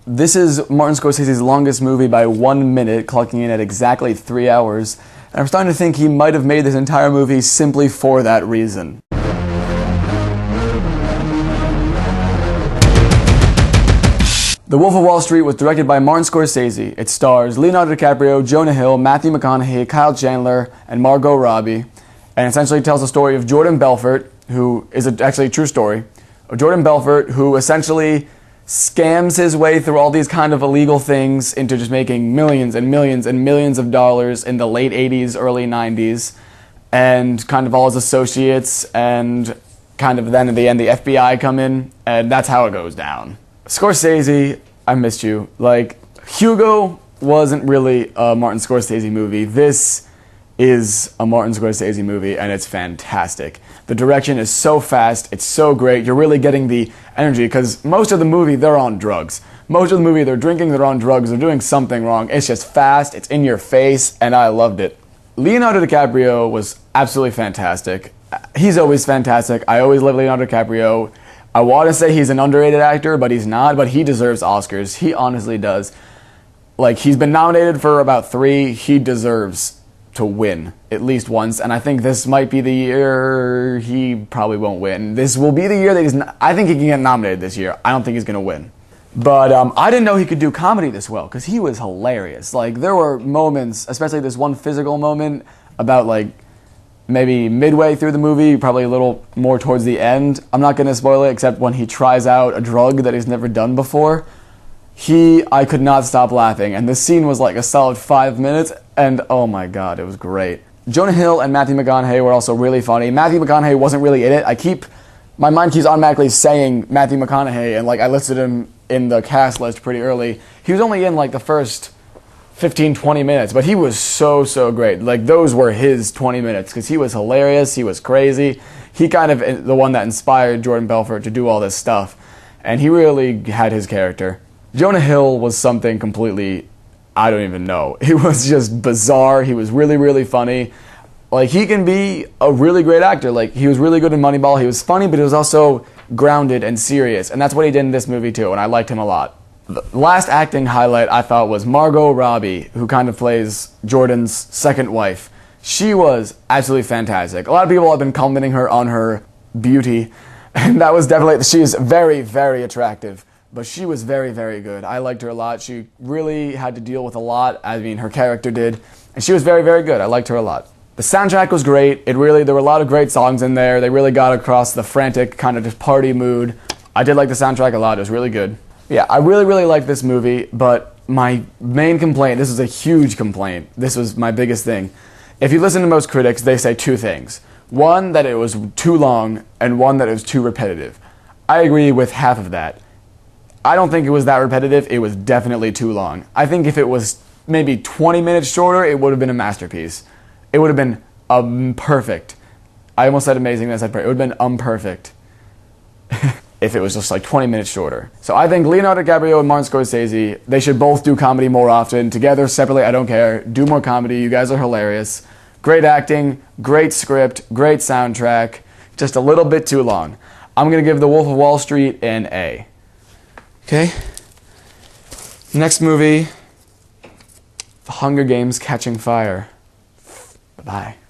This is Martin Scorsese's longest movie by 1 minute, clocking in at exactly 3 hours. And I'm starting to think he might have made this entire movie simply for that reason. The Wolf of Wall Street was directed by Martin Scorsese. It stars Leonardo DiCaprio, Jonah Hill, Matthew McConaughey, Kyle Chandler, and Margot Robbie. And essentially tells the story of Jordan Belfort, who is actually a true story, of Jordan Belfort, who essentially scams his way through all these kind of illegal things into just making millions and millions and millions of dollars in the late 80s, early 90s, and kind of all his associates, and kind of then in the end the FBI come in, and that's how it goes down. Scorsese, I missed you. Like, Hugo wasn't really a Martin Scorsese movie. This is a Martin Scorsese movie, and it's fantastic. The direction is so fast, it's so great, you're really getting the energy, because most of the movie, they're on drugs. Most of the movie, they're drinking, they're on drugs, they're doing something wrong. It's just fast, it's in your face, and I loved it. Leonardo DiCaprio was absolutely fantastic. He's always fantastic. I always love Leonardo DiCaprio. I want to say he's an underrated actor, but he's not, but he deserves Oscars. He honestly does. Like, he's been nominated for about 3, he deserves to win at least once, and I think this might be the year he probably won't win. This will be the year that he's I think he can get nominated this year. I don't think he's gonna win. But I didn't know he could do comedy this well, because he was hilarious. Like, there were moments, especially this one physical moment about, like, maybe midway through the movie, probably a little more towards the end. I'm not gonna spoil it, except when he tries out a drug that he's never done before. I could not stop laughing, and this scene was like a solid 5 minutes, and oh my god, it was great. Jonah Hill and Matthew McConaughey were also really funny. Matthew McConaughey wasn't really in it. My mind keeps automatically saying Matthew McConaughey, and like I listed him in the cast list pretty early. He was only in like the first 15-20 minutes, but he was so great. Like, those were his 20 minutes, because he was hilarious, he was crazy. He kind of the one that inspired Jordan Belfort to do all this stuff, and he really had his character. Jonah Hill was something completely, I don't even know. He was just bizarre. He was really funny. Like, he can be a really great actor. Like, he was really good in Moneyball. He was funny, but he was also grounded and serious. And that's what he did in this movie too, and I liked him a lot. The last acting highlight I thought was Margot Robbie, who kind of plays Jordan's second wife. She was absolutely fantastic. A lot of people have been complimenting her on her beauty, and that was definitely, she is very attractive. But she was very good. I liked her a lot. She really had to deal with a lot. I mean, her character did. And she was very good. I liked her a lot. The soundtrack was great. There were a lot of great songs in there. They really got across the frantic kind of just party mood. I did like the soundtrack a lot. It was really good. Yeah, I really liked this movie, but my main complaint, this is a huge complaint. This was my biggest thing. If you listen to most critics, they say 2 things. One, that it was too long, and one, that it was too repetitive. I agree with half of that. I don't think it was that repetitive. It was definitely too long. I think if it was maybe 20 minutes shorter, it would have been a masterpiece. It would have been perfect. I almost said amazing, then I said perfect. It would have been perfect if it was just like 20 minutes shorter. So I think Leonardo DiCaprio and Martin Scorsese, they should both do comedy more often. Together, separately, I don't care. Do more comedy. You guys are hilarious. Great acting, great script, great soundtrack. Just a little bit too long. I'm going to give The Wolf of Wall Street an A. Okay, next movie, The Hunger Games: Catching Fire. Bye-bye.